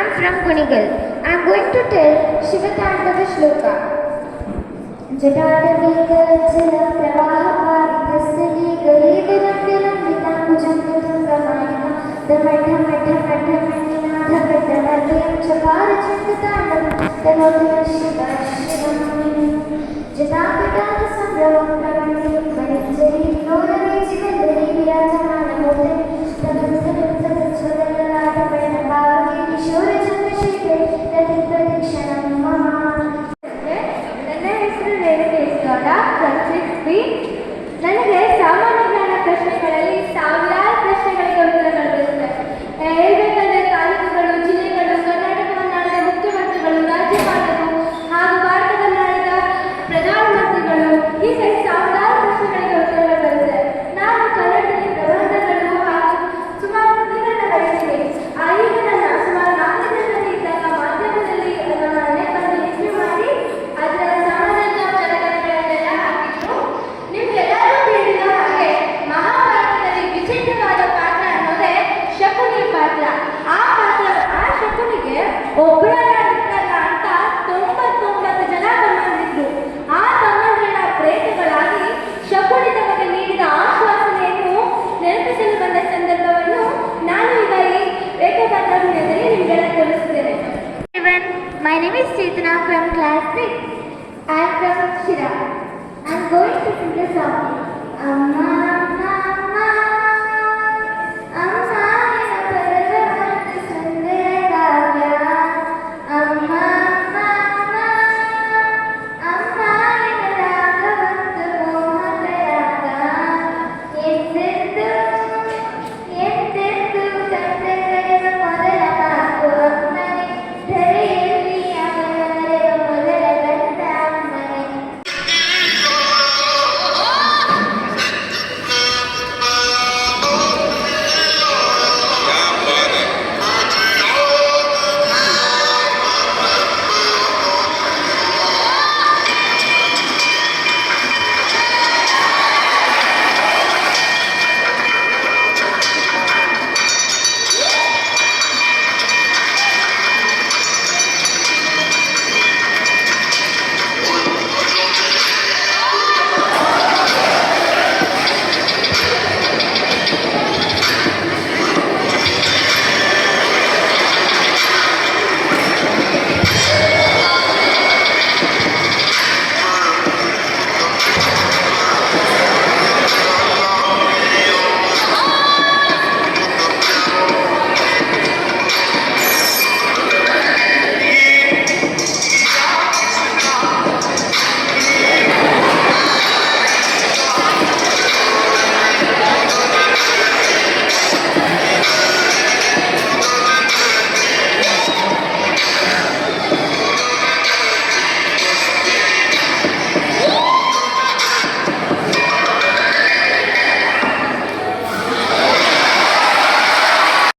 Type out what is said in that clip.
am from Kunigal. I am going to tell Shivatandava Shloka. Jataravika Pravahaparithasali Garivirandilambitam Ramayana Dhamadhamadhamadhamadhinadhagadavadhyam Chaparachandatandavam Dhanodhya Shiva Shivam Jatapitana Sambravam Pramandim Varijari Vinodari Chikandari Virajamana Murti ನನಗೆ ಸಾಮಾನ್ಯ ಜ್ಞಾನ ಪ್ರಶ್ನೆಗಳಲ್ಲಿ ಸಾವಿರಾರು ಪ್ರಶ್ನೆಗಳಿಗೆ ಉತ್ತರಗಳು ಬರುತ್ತವೆ. ಹೇಳ್ಬೇಕಂದ್ರೆ ತಾಲೂಕುಗಳು, ಜಿಲ್ಲೆಗಳು, ಕರ್ನಾಟಕವನ್ನಾಳಿದ ಮುಖ್ಯಮಂತ್ರಿಗಳು, ರಾಜ್ಯಪಾಲರು ಹಾಗೂ ಭಾರತವನ್ನಾಳಿದ ಪ್ರಧಾನಮಂತ್ರಿಗಳು, ಹೀಗೆ ಸಾವಿರಾರು ಪ್ರಶ್ನೆಗಳಿಗೆ ಉತ್ತರಗಳು ಬರುತ್ತವೆ. ನಾನು ಕನ್ನಡದಲ್ಲಿ ಪ್ರಬಂಧಗಳು ಹಾಗೂ ಸುಮಾರು ಕೃತಿಗಳನ್ನ ಬರೆದಿದ್ದೇನೆ. ಈಗ ನನ್ನ ಸುಮಾರು 4 ಜನರಲ್ಲಿ ಇದ್ದಾಗ ಮಾಧ್ಯಮದಲ್ಲಿ ನನ್ನ ಅನೇಕನ್ನು ಇಂಟರ್ವ್ಯೂ ಮಾಡಿ ಅದರ ಸಾಮಾಜಿಕ ಜಾಲತಾಣಗಳನ್ನೆಲ್ಲ ಹಾಕಿದ್ರು. ನಿಮ್ಗೆಲ್ಲರೂ ತಿಳಿದ ಹಾಗೆ ಮಹಾಭಾರತದಲ್ಲಿ ವಿಚಿತ್ರವಾದ ಪಾತ್ರ ಅನ್ನೋದೇ ಶಕುನಿ ಪಾತ್ರ. ಆ ಶಕುನಿಗೆ ಒಬ್ಬರಲ್ಲ ಅಂತ 99 ಜನ ತಮ್ಮಂದಿದ್ರು. ಆ ತಮ್ಮಂದಿರ ಪ್ರೇತಗಳಾಗಿ ಶಕುನಿ ತಮಗೆ ನೀಡಿದ ಆಶ್ವಾಸನೆಯನ್ನು ನೆನಪಿಸಲು ಬಂದ ಸಂದರ್ಭವನ್ನು ನಾನು ಈಗ ಈ ಏಕಪಾತ್ರಾಭಿನಯದಲ್ಲಿ ನಿಮಗೆಲ್ಲ ತೋರಿಸುತ್ತೇನೆ. My name is Chetana from class 6. I am from Shira. I am going to sing a song. Amma